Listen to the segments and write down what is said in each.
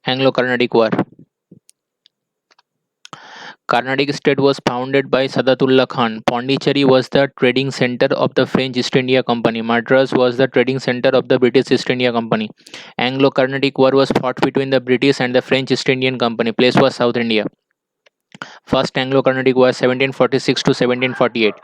Anglo-Carnatic War. Carnatic state was founded by Sadatullah Khan. Pondicherry was the trading center of the French East India Company. Madras was the trading center of the British East India Company. Anglo-Carnatic War was fought between the British and the French East Indian Company. Place was South India. First Anglo-Carnatic War 1746 to 1748.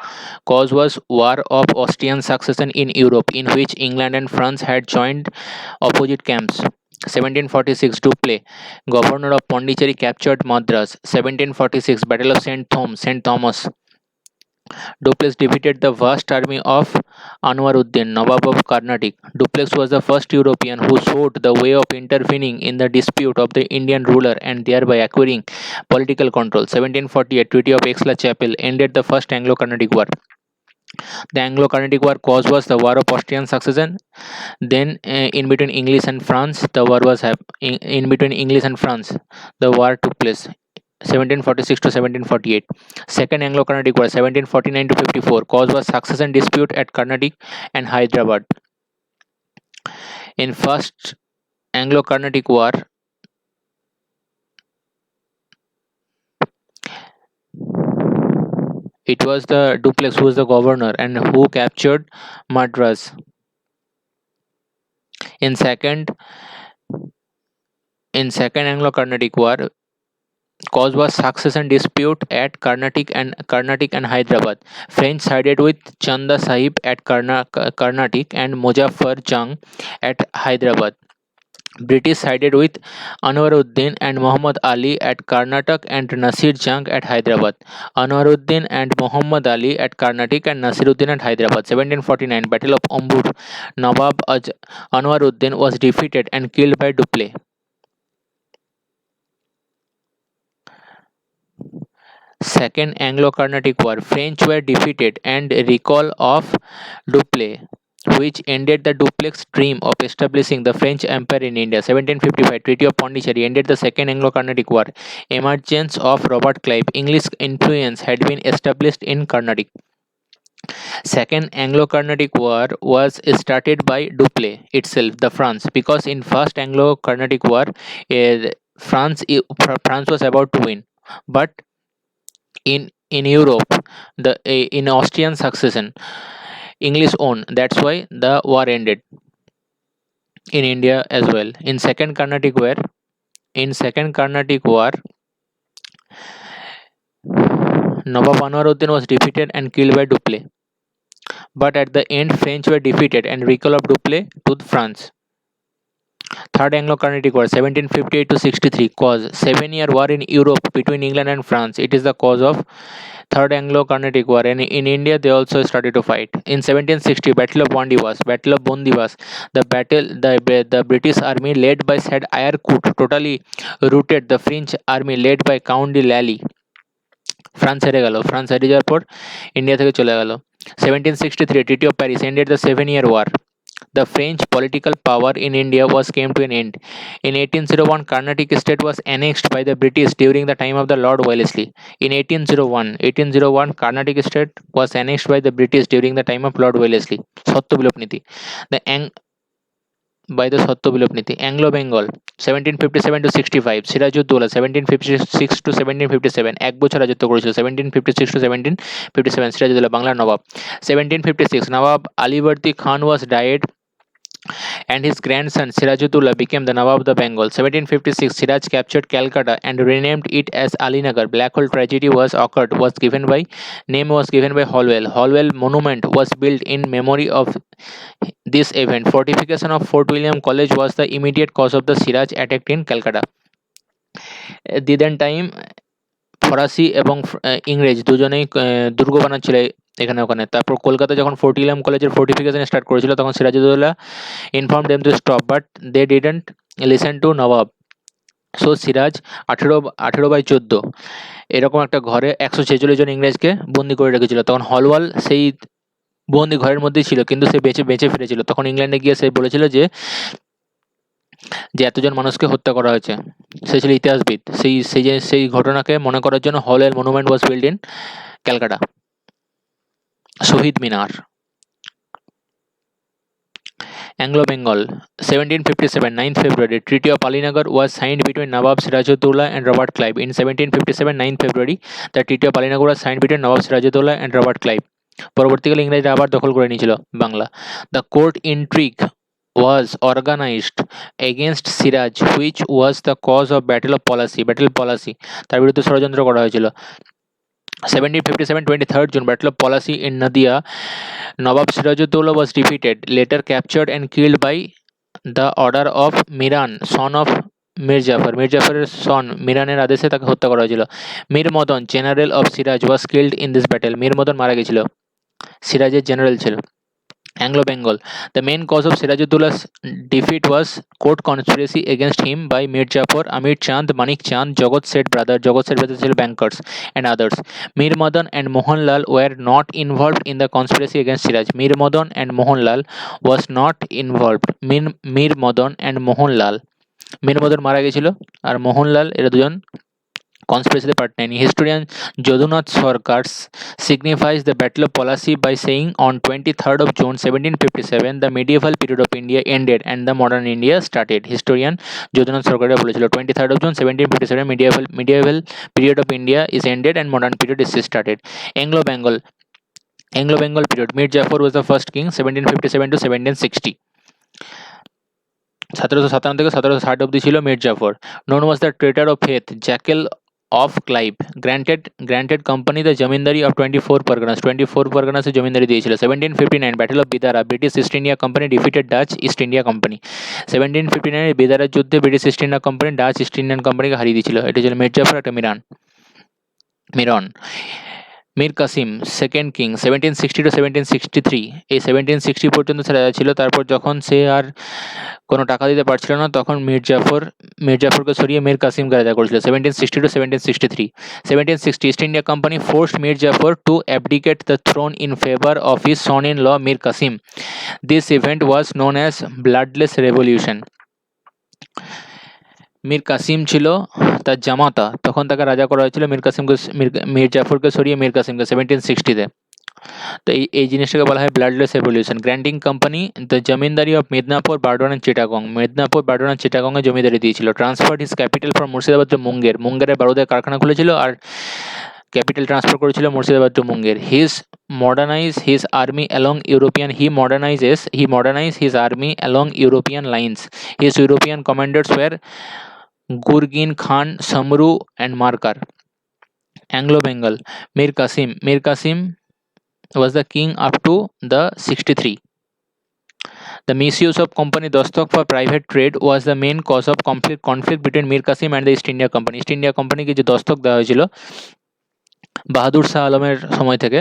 Cause was War of Austrian Succession in Europe, in which England and France had joined opposite camps. 1746 Dupleix, governor of Pondicherry, captured Madras. 1746 Battle of St. Thomas. Dupleix defeated the vast army of Anwaruddin, Nawab of Carnatic. Dupleix was the first European who showed the way of intervening in the dispute of the Indian ruler and thereby acquiring political control. 1748 Treaty of Aix-la-Chapelle ended the First Anglo-Carnatic War. The Anglo-Carnatic War cause was the War of Austrian Succession. Then, in between English and France, the war was in between English and France. The war took place. 1746 to 1748. Second Anglo-Carnatic War 1749 to 54. Cause was succession dispute at Carnatic and Hyderabad. In First Anglo-Carnatic War, it was the Dupleix who was the governor and who captured Madras. In second Anglo-Carnatic War, cause was succession dispute at Carnatic and Hyderabad. French sided with Chanda Sahib at Carnatic and Muzaffar Jung at Hyderabad. British sided with Anwaruddin and Muhammad Ali at Karnataka and Nasir Jung at Hyderabad. Anwaruddin and Muhammad Ali at Karnataka and Nasiruddin at Hyderabad. 1749 Battle of Umbur. Nawab Anwaruddin was defeated and killed by Dupleix. Second Anglo-Carnatic War, French were defeated and recall of Dupleix, which ended the Dupleix dream of establishing the French Empire in India. 1755 Treaty of Pondicherry ended the Second Anglo-Carnatic War. Emergence of Robert Clive. English influence had been established in Carnatic. Second Anglo-Carnatic War was started by Dupleix itself, the France, because in First Anglo-Carnatic War, France was about to win, but in Europe, in Austrian succession, English own. That's why the war ended. In India as well. In Second Carnatic War, Nawab Anwaruddin was defeated and killed by Dupleix. But at the end, French were defeated and recall of Dupleix to France. Third Anglo-Carnatic War 1758 to 63. Cause 7-year war in Europe between England and France. It is the cause of Third Anglo-Carnatic War, and in India they also started to fight. In 1760, Battle of Bondivas, the British army led by Said Ayerkut totally routed the French army led by Count de Lally. France হেরে গেল, France হেরে যাওয়ার পর India থেকে চলে গেল। 1763 Treaty of Paris ended the 7-year war. The French political power in India came to an end. In 1801, Carnatic state was annexed by the British during the time of the Lord Wellesley. In 1801, Carnatic state was annexed by the British during the time of Lord Wellesley. Satya Bilop Niti. By the Satya Bilop Niti. Anglo-Bengal 1757 to 65. Sirajuddola 1756 to 1757. এক বছর রাজত্ব করেছিল 1756 to 1757. Sirajuddaulah বাংলার নবাব। 1756 Nawab Alivardi Khan was died and his grandson Sirajuddola became the Nawab of the Bengal. 1756 Siraj captured Calcutta and renamed it as Alinagar. Black Hole tragedy was given by Holwell. Holwell monument was built in memory of this event. Fortification of Fort William College was the immediate cause of the Siraj attack in Calcutta. দিদান time ফরাসি এবং ইংরেজ দুজনেই দুর্গ বানাচ্ছিল এখানে ওখানে। তারপর কলকাতা যখন ফোর্ট উইলিয়াম কলেজের ফোর্টিফিকেশন স্টার্ট করেছিল তখন Sirajuddaulah inform them to stop, but they didn't listen to Nawab. So Siraj 18/14 এরকম একটা ঘরে 146 জন ইংরেজকে বন্দি করে রেখেছিল। তখন হলওয়াল সেই বন্দি ঘরের মধ্যেই ছিল, কিন্তু সে বেঁচে ফিরেছিল। তখন ইংল্যান্ডে গিয়ে সে বলেছিল যে এতজন মানুষকে হত্যা করা হয়েছে। সে ছিল ইতিহাসবিদ। সেই ঘটনাকে মনে করার জন্য Holwell monument was build in Calcutta. Shahid Minar. Anglo-Bengal, 1757, 9th February, Treaty of Alinagar was signed between Nawab Sirajuddaula and Robert Clive. In 1757, 9th February, the Treaty of Alinagar was signed between Nawab Sirajuddaula and Robert Clive. পরবর্তীকালে ইংরেজরা আবার দখল করে নিয়েছিল Bangla. The court intrigue was organized against Siraj, which was the cause of Battle of Plassey, তার বিরুদ্ধে ষড়যন্ত্র করা হয়েছিল। 1757, 23rd June, Battle of Plassey in Nadia, Nawab Sirajuddaula was defeated, later captured and killed by the order of Miran, son of Mir জাফরের সন মিরানের আদেশে তাকে হত্যা করা হয়েছিল। Mir Madan, general of Siraj, was killed in this battle. Mir Madan মারা গেছিল, সিরাজের জেনারেল ছিল। Anglo-Bengal, the main cause of Sirajuddaulla's defeat was court conspiracy against him by Mir Jafar, Amir Chand, Manik Chand, Jagat Seth brothers ছিল bankers, and others. Mir Madan and Mohanlal were not involved in the conspiracy against Siraj. Mir Madan and Mohanlal was not involved. Mir Madan and Mohanlal, Mir Madan মারা গেছিল আর মোহনলাল এরা দুজন conspiracy part 9. Historian Jadunath Sarkar signifies the Battle of Plassey by saying on 23rd of June 1757 the medieval period of India ended and the modern India started. Historian Jadunath Sarkar বলেছিল 23rd of June 1757 medieval period of India is ended and modern period is started. Anglo-Bengal period, Mir Jafar was the first king 1757 to 1760. 1757 থেকে 1760 অবধি ছিল Mir Zafar. known was the traitor of faith, jackal of Clive, granted company the zamindari of 24 Parganas এর জমিদারি দিয়েছিল। 1759 battle of Bedara, British East India Company defeated Dutch East India Company. 1759 এর বিদারার যুদ্ধে British East India company Dutch East Indian কোম্পানিকে হারিয়ে দিয়েছিল। এটা ছিল মীর জাফর, একটা Miran. Mir Qasim, second king 1760 to 1763। এই 1760 পর্যন্ত সে রাজা ছিল। তারপর যখন সে আর কোনো টাকা দিতে পারছিল না তখন মীর জাফরকে সরিয়ে মীর কাসিমকে রাজা করেছিল 1760 to 1763। 1760 east India company forced Mir Jafar to abdicate the throne in favor of his son-in-law Mir Qasim. This event was known as bloodless revolution. Mir Kasim ছিল তার জামাতা, তখন তাকে রাজা করা হয়েছিল মীর জাফরকে সরিয়ে মীর কাসিমকে 1760-তে। তো এই জিনিসটাকে বলা হয় bloodless revolution. Granting company the zamindari of Midnapore, Burdwan and Chittagong, চিটাগংয়ে জমিদারি দিয়েছিল। Transferred his capital from Murshidabad to মুঙ্গেরে বারুদের কারখানা খুলেছিল আর ক্যাপিটাল ট্রান্সফার করেছিল Murshidabad to Munger. he modernized his army along European lines. His European commanders were Gurgin Khan, Samru and Markar. Anglo-Bengal, Mir Qasim was the king up to the 63. The misuse of company dastak for private trade was the main cause of conflict between Mir Qasim and the East India Company. East India Company কে যে দস্তক দেওয়া হয়েছিল বাহাদুর শাহ আলমের সময় থেকে,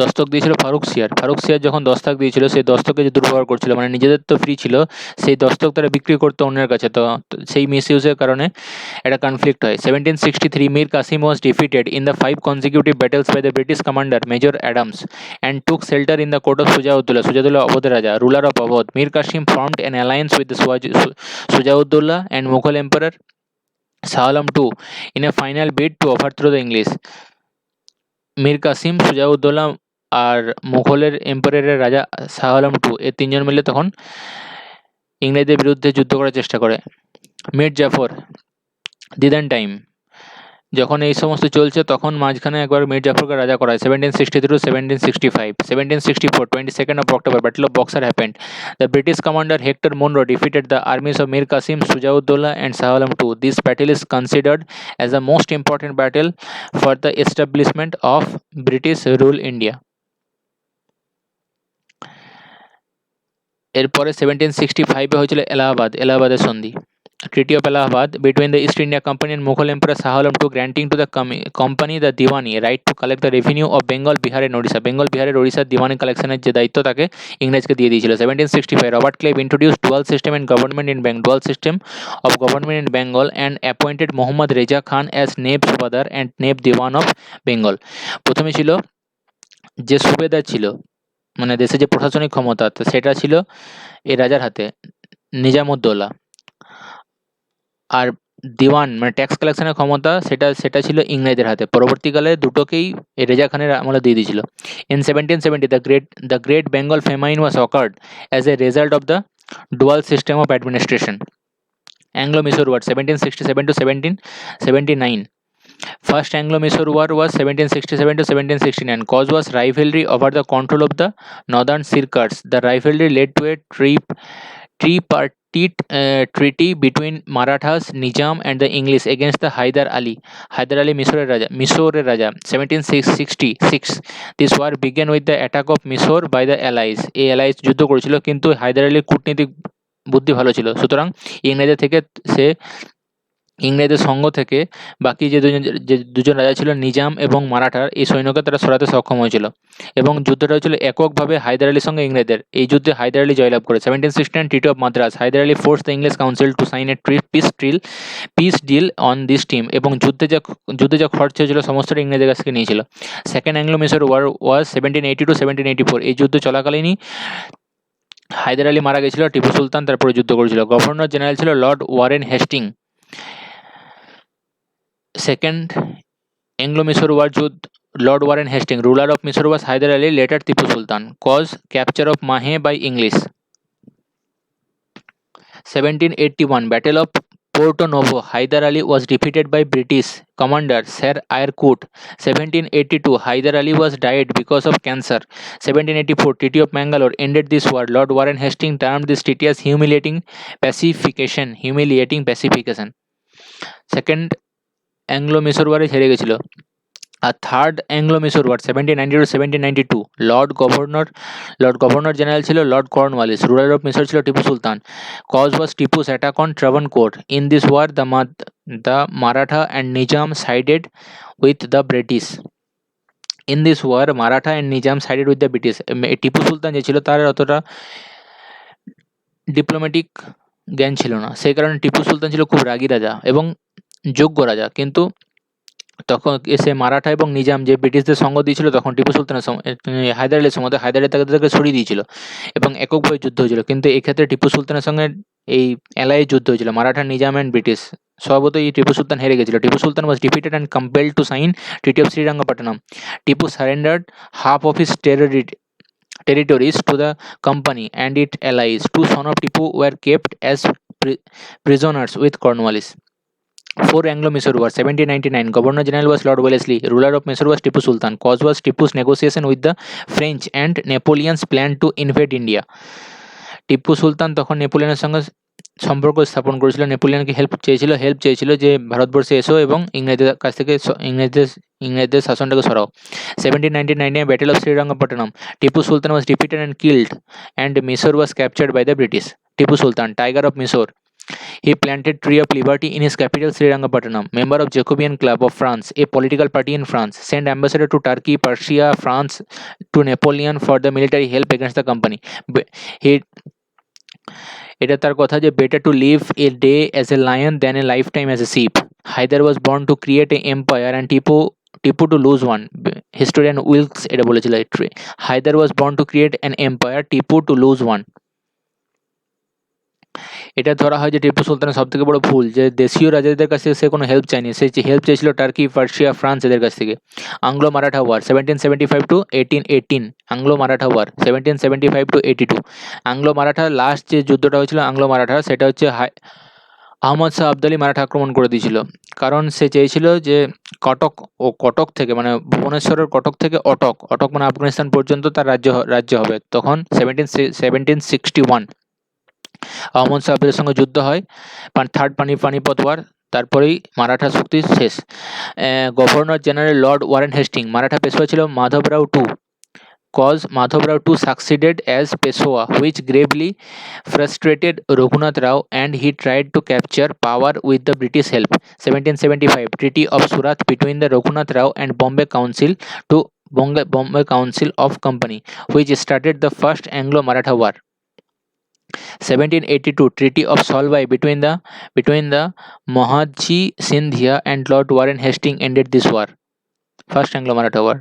দস্তক দিয়েছিল ফারুক সিয়ার যখন দস্তক দিয়েছিল সেই দস্তকে যে দুর্ব্যবহার করছিল, মানে নিজেদের তো ফ্রি ছিল, সেই দস্তক তারা বিক্রি করতো অন্যের কাছে, তো সেই মিসইউজের কারণে একটা কনফ্লিক্ট হয়। 1763 Mir Qasim was defeated in the 5 consecutive battles by the British commander Major Adams and took shelter in the court of Sujauddaulah অবধের রাজা, ruler of Awadh. Mir Qasim formed an alliance with the Sujauddaulah and Mughal Emperor Shah Alam II in a final bid to overthrow the English. Mir Qasim, Shuja-ud-Daula আর মুঘলের এম্পায়ারের রাজা Shah Alam II এর তিনজন মিলে তখন ইংরেজদের বিরুদ্ধে যুদ্ধ করার চেষ্টা করে। মীর জাফর দিদান টাইম, যখন এই সমস্ত চলছে তখন মাঝখানে একবার মীর জাফরকে রাজা করা হয় 1763 to 1765। 1764 22nd of October Battle of Boxer happened. The British commander Hector Munro defeated the armies of Mir Qasim, Sujauddaulah and Shah Alam II. This battle is considered as the most important battle for the establishment of British rule India. এরপরে 1765 হয়েছিল এলাহাবাদের সন্ধি, Treaty of Allahabad between the East India Company and Mughal Emperor Shah Alam II, granting to the company the Diwani right to collect the revenue of Bengal, Bihar and Odisha. Bengal বিহারের ওড়িশার দিওয়ানি কালেকশনের যে দায়িত্ব তাকে ইংরেজকে দিয়ে দিয়েছিল। 1765 Robert Clive introduced dual system of government in Bengal and appointed Muhammad Reza Khan as Naib Subadar and Naib Diwan of Bengal. প্রথমে ছিল যে সুবেদার ছিল, মানে দেশে যে প্রশাসনিক ক্ষমতা সেটা ছিল এই রাজার হাতে, নিজামউদ্দৌলা, আর দিওয়ান মানে ট্যাক্স কালেকশনের ক্ষমতা সেটা ছিল ইংরেজদের হাতে। পরবর্তীকালে দুটোকেই রেজা খানের আমলে দিয়ে দিয়েছিল। In 1770 the great Bengal ফেমাইন was occurred as a result of the dual system of administration. Anglo-Mysore War 1767 to 1779. First Anglo-Mysore War was 1767 to 1769. Cause was rivalry over the control of the northern Sirkars. The rivalry led to a tripartite treaty between Marathas, Nizam, and the English against the Hyder Ali. Hyder Ali Mysore Raja 1766. This war began with the attack of Mysore by the Allies. এই Allies যুদ্ধ করেছিল, কিন্তু হায়দার আলীর কূটনীতিক বুদ্ধি ভালো ছিল, সুতরাং ইংরেজদের সঙ্গ থেকে বাকি যে দুজন রাজা ছিল নিজাম এবং মারাঠার, এই সৈন্যকে তারা সরাতে সক্ষম হয়েছিল এবং যুদ্ধটা হয়েছিল এককভাবে হায়দার আলীর সঙ্গে ইংরেজদের। এই যুদ্ধে হায়দার আলী জয়লাভ করে। 1769 treaty of Madras. Hyder Ali force the English council to sign a peace deal on this team, এবং যুদ্ধে যা খরচ হয়েছিল সমস্তটা ইংরেজের কাছ থেকে নিয়েছিল। সেকেন্ড অ্যাংলো মিসর ওয়ার ওয়াজ 1780 to 1784। এই যুদ্ধ চলাকালীনই হায়দার আলী মারা গেছিল, টিপু সুলতান তারপরে যুদ্ধ করেছিল। গভর্নর জেনারেল ছিল lord Warren Hasting. Second Anglo-Mysore War যুদ্ধ, Lord Warren Hastings. Ruler of Mysore was Hyder Ali, later Tipu Sultan. Cause capture of Mahe by English. 1781 Battle of Porto Novo. Hyder Ali was defeated by British commander Sir Eyre Coote. 1782 Hyder Ali was died because of cancer. 1784 Treaty of Mangalore ended this war. Lord Warren Hastings termed this treaty as humiliating pacification. Second Anglo-Mysore War হেরে গেছিল। আর থার্ড Anglo-Mysore War 1790 to 1792। Lord governor general ছিল lord Cornwallis. Ruler of Mysore ছিল Tipu Sultan. Cause was Tipu's attack on Travancore. In this war the Maratha and Nizam sided with the British. Tipu Sultan যে ছিল তার অতটা ডিপ্লোম্যাটিক জ্ঞান ছিল না, সেই কারণে টিপু সুলতান ছিল খুব রাগী রাজা এবং যোগ্য রাজা, কিন্তু তখন এসে মারাঠা এবং নিজাম যে ব্রিটিশদের সঙ্গ দিয়েছিল, তখন টিপু সুলতানের হায়দার আলীর সময় হায়দার আলী তাদেরকে সরিয়ে দিয়েছিল এবং এককভাবে যুদ্ধ হয়েছিল। কিন্তু এক্ষেত্রে টিপু সুলতানের সঙ্গে এই এলাই যুদ্ধ হয়েছিল, মারাঠা, নিজাম অ্যান্ড ব্রিটিশ। স্বভাবতই টিপু সুলতান হেরে গেছিল। Tipu Sultan was defeated and compelled to sign treaty of Srirangapatnam. Tipu surrendered half of his territories to the company and its allies. Two sons of Tipu were kept as prisoners with Cornwallis. 4 Anglo-Mysore War 1799. Governor General was Lord Wellesley. Ruler of Mysore was Tipu Sultan. Cause was Tipu's negotiation with the French and Napoleon's plan to invade India. Tipu Sultan তখন নেপোলিয়নের সঙ্গে সম্পর্ক স্থাপন করেছিল, নেপোলিয়নকে help চেয়েছিল যে ভারতবর্ষে এসো এবং ইংরেজদের কাছ থেকে ইংরেজদের শাসনটাকে সরাও। 1799 battle of Srirangapatnam. Tipu Sultan was defeated and killed and Mysore was captured by the British. Tipu Sultan, Tiger of Mysore. He planted Tree of Liberty in his capital Srirangapatnam. Member of Jacobean Club of France, a political party in France. Sent ambassador to Turkey, Persia, France to Napoleon for the military help against the company. এটা তার কথা যে better to live a day as a lion than a lifetime as a sheep. Hyder was born to create an empire and Tipu to lose one. Historian Wilkes এটা বলেছিল। Hyder was born to create an empire, Tipu to lose one. এটা ধরা হয় যে টিপু সুলতানের সব থেকে বড় ভুল যে দেশীয় রাজাদের কাছ থেকে সে কোনো হেল্প চায়নি, সে হেল্প চেয়েছিল টার্কি, পার্সিয়া, ফ্রান্স এদের কাছ থেকে। Anglo Maratha war 1775 to 1818। Anglo Maratha war 1775 to 82। Anglo Maratha last যে যুদ্ধটা হয়েছিল আংলো মারাঠা, সেটা হচ্ছে আহমদ শাহ আবদালি মারাঠা আক্রমণ করে দিয়েছিল, কারণ সে চেয়েছিল যে কটক থেকে মানে ভুবনেশ্বরের কটক থেকে অটক মানে আফগানিস্তান পর্যন্ত তার রাজ্য হবে। তখন 1761 আহমদ শাহ আবদালির সঙ্গে যুদ্ধ হয়, থার্ড পানিপত ওয়ার, তারপরেই মারাঠা চুক্তি শেষ। Governor general lord Warren Hastings. Maratha Peshwa ছিল Madhavrao two. Cause Madhavrao II succeeded as Peshwa, which gravely frustrated Raghunath Rao and he tried to capture power with the British help. 1775 Treaty of Surat between the Raghunath Rao and Bombay Council of Company, which started the first Anglo-Maratha War. 1782 Treaty of Solvay between the Mahadji Sindhia and Lord Warren Hastings ended this war. First Anglo-Maratha War.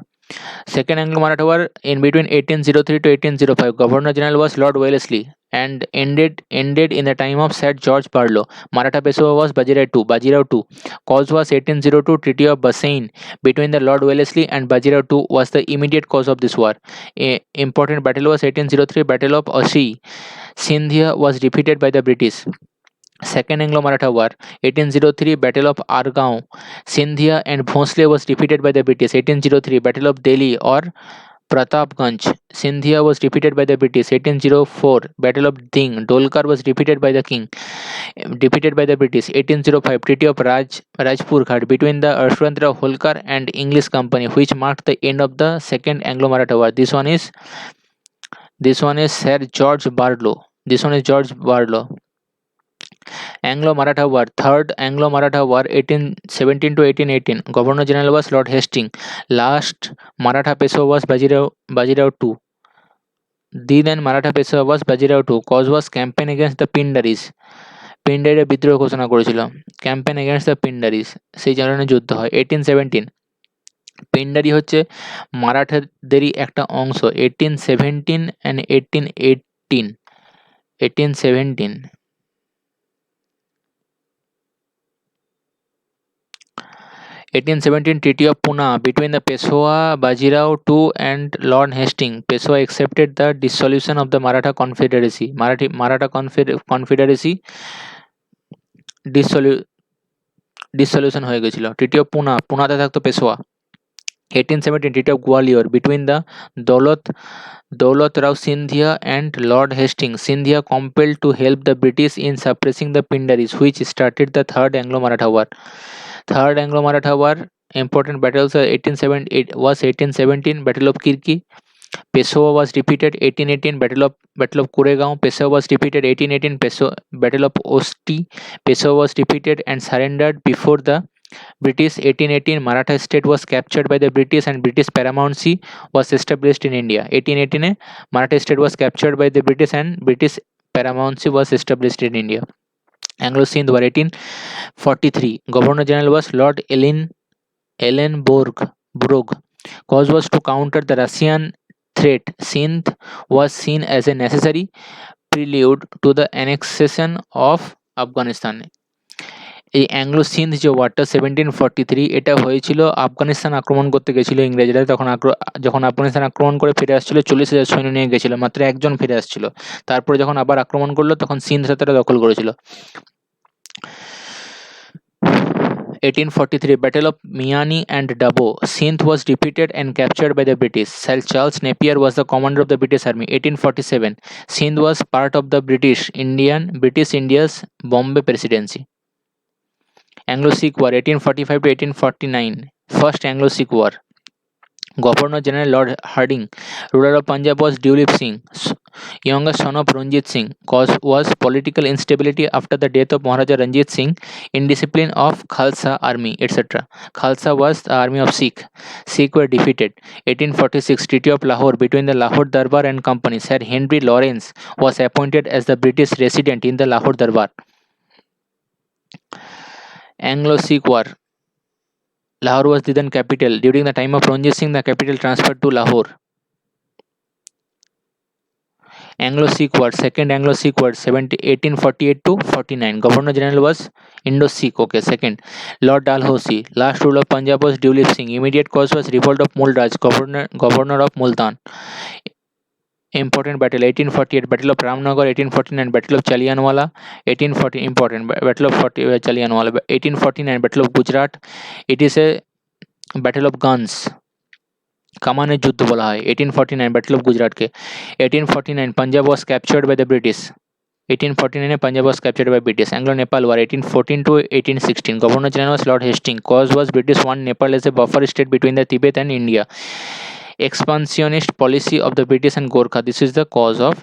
Second Anglo-Maratha War in between 1803 to 1805. Governor General was Lord Wellesley. and ended in the time of Sir George Barlow. Maratha Peshwa was Bajirao II. Cause was 1802 Treaty of Bassein between the Lord Wellesley and Bajirao II was the immediate cause of this war. A important battle was 1803 Battle of Assi. Sindhia was defeated by the British. Second Anglo-Maratha War, 1803 Battle of Argaon. Sindhia and Bhosle was defeated by the British. 1803 Battle of Delhi or Pratapganj. Sindhia was defeated by the British. 1804 Battle of Ding. Dolkar was defeated by the British. 1805 Treaty of Rajpur Ghat between the Ashwantara Holkar and English Company, which marked the end of the Second Anglo-Maratha War. This one is Sir George Barlow. This one is George Barlow. Anglo-Maratha War, Third Anglo-Maratha War, 1817 to 1818. Governor General was Lord Hastings. Last Maratha Peshwa was Bajirao II. The then Maratha Peshwa was Bajirao II. Cause was campaign against the Pindaris. পিন্ডারিরা বিদ্রোহ ঘোষণা করেছিল। Campaign against the পিন্ডারিস, সেই কারণে যুদ্ধ হয়। 1817 পিন্ডারি হচ্ছে মারাঠাদেরই একটা অংশ। 1817 and 1818 1817 1817 Treaty of Pune between the Peshwa Bajirao II and Lord Hastings. Peshwa accepted the dissolution of the Maratha Confederacy. Maratha Confederacy dissolution হয়ে গেছিল। Treaty of Pune, পুনাতে থাকতো Peshwa. 1817 Treaty of Gwalior between the Daulat Rao Sindhia and Lord Hastings. Sindhia compelled to help the British in suppressing the Pindaris, which started the Third Anglo-Maratha War. Third Anglo-Maratha War, important battles are 1817 Battle of Kirki. Peshawar was defeated. 1818 Battle of Koregaon. Peshawar was defeated. 1818 Battle of Osti. Peshawar was defeated and surrendered before the British. 1818 Maratha state was captured by the British and British paramountcy was established in India. 1818 Maratha state was captured by the British and British paramountcy was established in India. Anglo-Sindh War, 1843. Governor General was Lord Ellenborough. Cause was to counter the Russian threat. Sindh was seen as a necessary prelude to the annexation of Afghanistan. এই Anglo Sindh যে ওয়ারটা 1743 এটা হয়েছিল আফগানিস্তান আক্রমণ করতে গেছিল ইংরেজরা। যখন আফগানিস্তান আক্রমণ করে ফিরে আসছিল 40,000 সৈন্য নিয়ে গেছিল, মাত্র একজন ফিরে আসছিল। তারপরে যখন আবার আক্রমণ করলো তখন সিন্ধ তারা দখল করেছিল। 1843 Battle of Miani and Dabo. Sindh was defeated and captured by the British. Sir Charles Napier was the commander of the British Army. 1847 Sindh was part of the British India's Bombay Presidency. Anglo-Sikh War, 1845 to 1849. First Anglo-Sikh War. Governor General Lord Hardinge. Ruler of Punjab was Dulip Singh, youngest son of Ranjit Singh. Cause was political instability after the death of Maharaja Ranjit Singh, indiscipline of Khalsa army, etc. Khalsa was the army of Sikh. Sikh were defeated. 1846 Treaty of Lahore between the Lahore Darbar and Company. Sir Henry Lawrence was appointed as the British resident in the Lahore Darbar. Anglo-Sikh War. Lahore was the then capital. During the time of Ranjit Singh, the capital transferred to Lahore. Anglo-Sikh War, Second Anglo-Sikh War, 1848 to 49. Governor General was Indo-Sikh. Okay, second. Lord Dalhousie. Last ruler of Punjab was Dulip Singh. Immediate cause was revolt of Mulraj, governor of Multan. Important battle, 1848 Battle of Ramnagar, 1849 Battle of Jallianwala, 1840 important Battle of Jallianwala, 1849 Battle of Gujarat. It is a battle of guns, কামানের যুদ্ধ বলা হয়। 1849 Battle of Gujarat K. 1849 Punjab was captured by the British. 1849 Punjab was captured by British. Anglo-Nepal War, 1814 to 1816. Governor General was Lord Hastings. Cause was British want Nepal as a buffer state between the Tibet and India. Expansionist policy of the British and Gorkha. This is the cause of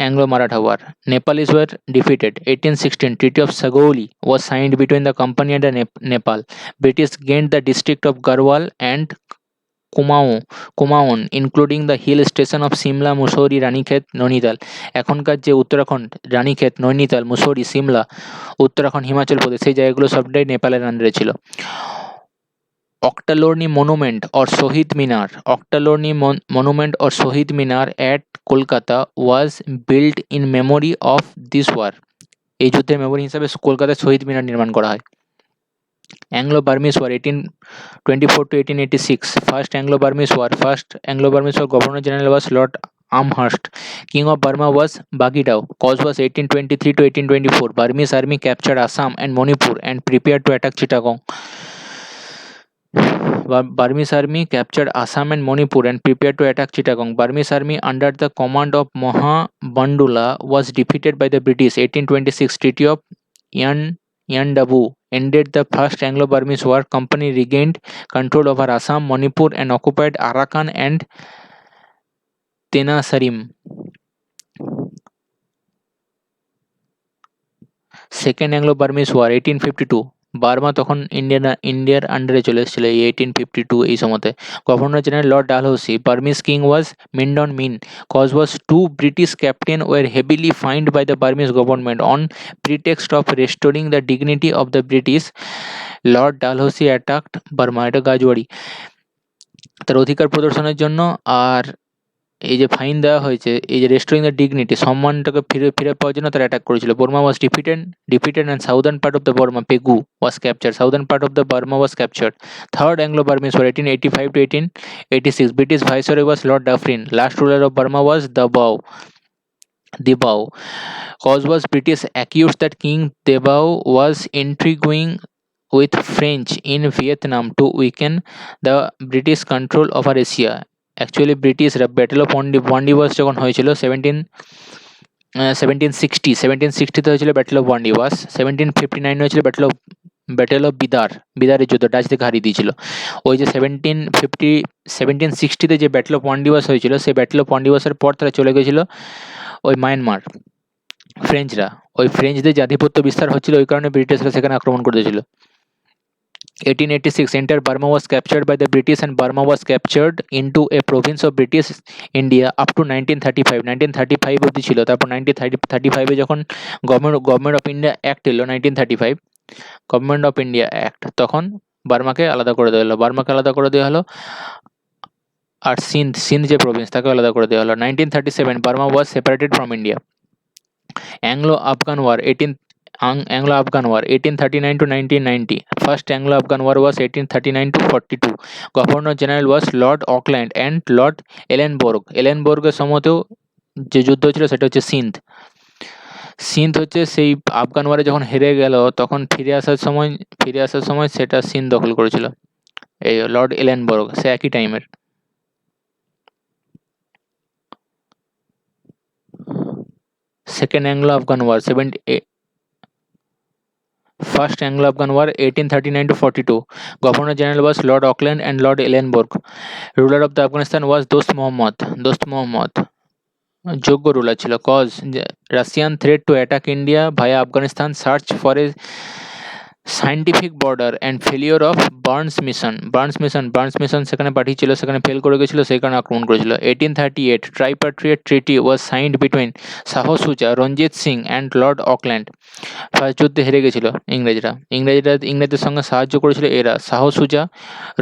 Anglo-Maratha War. Nepalis were defeated. 1816 Treaty of Sagouli was signed between the company and the Nepal. British gained the district of Garhwal and Kumaon, including the hill station of Simla, Mussoorie, Ranikhet, Nainital. এখনকার যে উত্তরাখণ্ড, রানীক্ষেত, নৈনিতাল, মুসৌরি, সিমলা, উত্তরাখণ্ড, হিমাচল প্রদেশ, সেই জায়গাগুলো সবটাই নেপালের আন্ডারে ছিল। Octalorni Monument or Shohid Minar. Octalorni Monument or Shohid Minar at Kolkata was built in memory of this war. এই যুদ্ধের মেমোরি হিসাবে কলকাতায় শহীদ মিনার নির্মাণ করা হয়। Anglo-Burmese War 1824 to 1886. First Anglo-Burmese War, Governor General was Lord Amherst. King of Burma was Bagidao. Cause was 1823 to 1824. Burmese army captured Assam and Manipur and prepared to attack Chittagong. Burmese army captured Assam and Manipur and prepared to attack Chittagong. Burmese army under the command of Mahabandula was defeated by the British. 1826 Treaty of Yandabu ended the First Anglo-Burmese War. Company regained control over Assam, Manipur and occupied Arakan and Tenasserim. Second Anglo-Burmese War 1852. Burma তখন ইন্ডিয়ার আন্ডারে চলে এসেছিল এই 1852 এই সময়তে। Governor general lord Dalhousie. Burmese king was Mindon Min. Cause was two British captain were heavily fined by the Burmese government on pretext of restoring the dignity of the British. Lord Dalhousie attacked Burma. এটা গাজওয়াড়ি। তার অধিকার প্রদর্শনের জন্য আর এই যে fine দেওয়া হয়েছে, এই যে রেস্টোরিং দ্য ডিগনিটি, সম্মানটাকে ফিরে পাওয়ার জন্য তারা অ্যাটাক করেছিল। Burma was defeated and southern part of the Burma Pegu was captured. Southern part of the Burma was captured. Third Anglo Burmese war 1885 to 1886. British viceroy was lord Dufferin. Last ruler of Burma was Debao. Cause was British accused that King Debao was intriguing with French in Vietnam to weaken the British control over Asia. Actually ব্রিটিশরা battle of ওয়ান্ডিওয়াস যখন হয়েছিল 1760 হয়েছিল battle of ওয়ান্ডিওয়াস। 1759 হয়েছিল battle of বিদারের যুদ্ধ, ডাচদেরকে হারিয়ে দিয়েছিল। ওই যে 1760 যে ব্যাটেল অফ ওয়ান্ডিওয়াস হয়েছিল, সেই ব্যাটেল অফ ওয়ান্ডিওয়াসের পর তারা চলে গেছিল ওই মায়ানমার। ফ্রেঞ্চরা, ওই ফ্রেঞ্চদের যে আধিপত্য বিস্তার হচ্ছিল, ওই কারণে ব্রিটিশরা সেখানে আক্রমণ করেছিল। 1886 entire Burma was captured by the British and Burma was captured into a province of British India up to 1935. 1935 অবধি ছিল। তারপর 1935 যখন গভর্নমেন্ট অফ ইন্ডিয়া অ্যাক্ট এলো 1935, গভর্নমেন্ট অফ ইন্ডিয়া অ্যাক্ট, তখন বার্মাকে আলাদা করে দেওয়া হলো। আর সিন্ধ যে প্রভিন্স, তাকে আলাদা করে দেওয়া হলো। 1937 Burma was separated from India. Anglo-Afghan War 1839 to 1990. First Anglo-Afghan War was 1839 to 42. Governor General was Lord Auckland and Lord Ellenborough. এলেনবোর্গের সময়তেও যে যুদ্ধ ছিল সেটা হচ্ছে সিন্ধ হচ্ছে সেই আফগান ওয়ারে যখন হেরে গেল, তখন ফিরে আসার সময় সেটা সিন্ধ দখল করেছিল এই লর্ড এলেনবোর্গ, সে একই টাইমের। Second Anglo-Afghan War First Anglo-Afghan War 1839 to 42. Governor General was Lord Auckland and Lord Ellenborough. Ruler of the Afghanistan was Dost Mohammad. যোগ্য রুলার ছিল। Cause Russian threat to attack India via Afghanistan, search for a scientific border and failure of Burnes mission সেখানে পাঠিয়েছিল, সেখানে fail করে গেছিলো, সেই কারণে আক্রমণ করেছিল। 1838 tripartite treaty was signed between Shah Suja, Ranjit Singh and Lord Auckland. First যুদ্ধে হেরে গেছিল ইংরেজদের সঙ্গে সাহায্য করেছিল এরা, Shah Suja,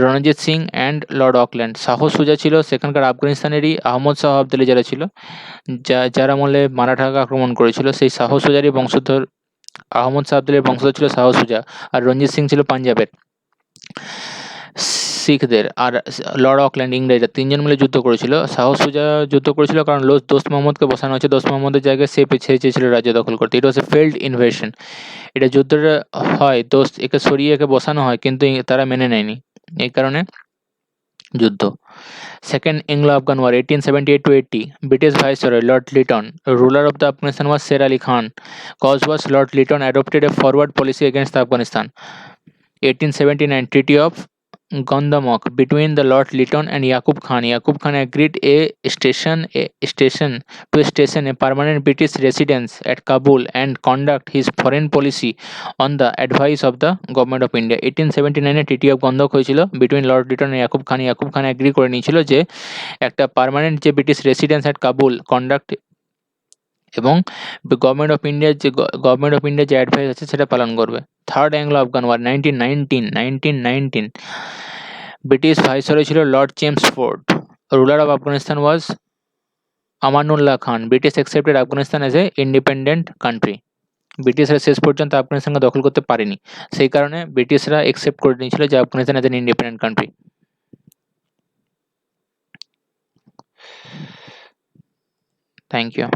Ranjit Singh and Lord Auckland. Shah Suja ছিল সেখানকার আফগানিস্তানেরই আহমদ শাহ আবদালি যারা ছিল, যারা আমলে মারাঠাকে আক্রমণ করেছিল, সেই শাহ সুজারই বংশধর। আহমদ শাহ আবদালির বংশধর ছিল শাহ সুজা, আর রঞ্জিত সিং ছিল পাঞ্জাবের শিখদের, আর লর্ড অকল্যান্ড ইংরেজরা, তিনজন মিলে যুদ্ধ করেছিল। শাহ সুজা যুদ্ধ করেছিল কারণ দোস্ত মোহাম্মদকে বসানো হচ্ছে, দোস্ত মোহাম্মদের জায়গায় সে চেয়েছিল রাজ্য দখল করতে। ইট ওয়াজ এ ফেল্ড ইনভেশন। এটা যুদ্ধটা হয়, দোস্ত একে সরিয়ে একে বসানো হয়, কিন্তু তারা মেনে নেয়নি, এই কারণে যুদ্ধ। Second Anglo-Afghan War 1878 to 80. British Viceroy Lord Lytton. Ruler of the Afghanistan was Sher Ali Khan. Cause was Lord Lytton adopted a forward policy against Afghanistan. 1879 Treaty of Gondamok between the Lord Lytton and Yaqub Khan. Yaqub Khan agreed to station a permanent British residence at Kabul and conduct his foreign policy on the advice of the government of India. 1879 Treaty of Gondok হয়েছিল between Lord Lytton and Yaqub Khan. Yaqub Khan agree করে নিয়েছিল যে একটা permanent যে British residence at Kabul conduct এবং government of ইন্ডিয়ার যে advice আছে সেটা পালন করবে। Third Anglo Afghan war 1919. British viceroy ছিল Lord Chelmsford. Ruler of Afghanistan was Amanullah Khan. British accepted Afghanistan as a independent country. ব্রিটিশরা শেষ পর্যন্ত আফগানিস্তানকে দখল করতে পারেনি, সেই কারণে ব্রিটিশরা অ্যাকসেপ্ট করে নিয়েছিল যে Afghanistan as an independent country. Thank you.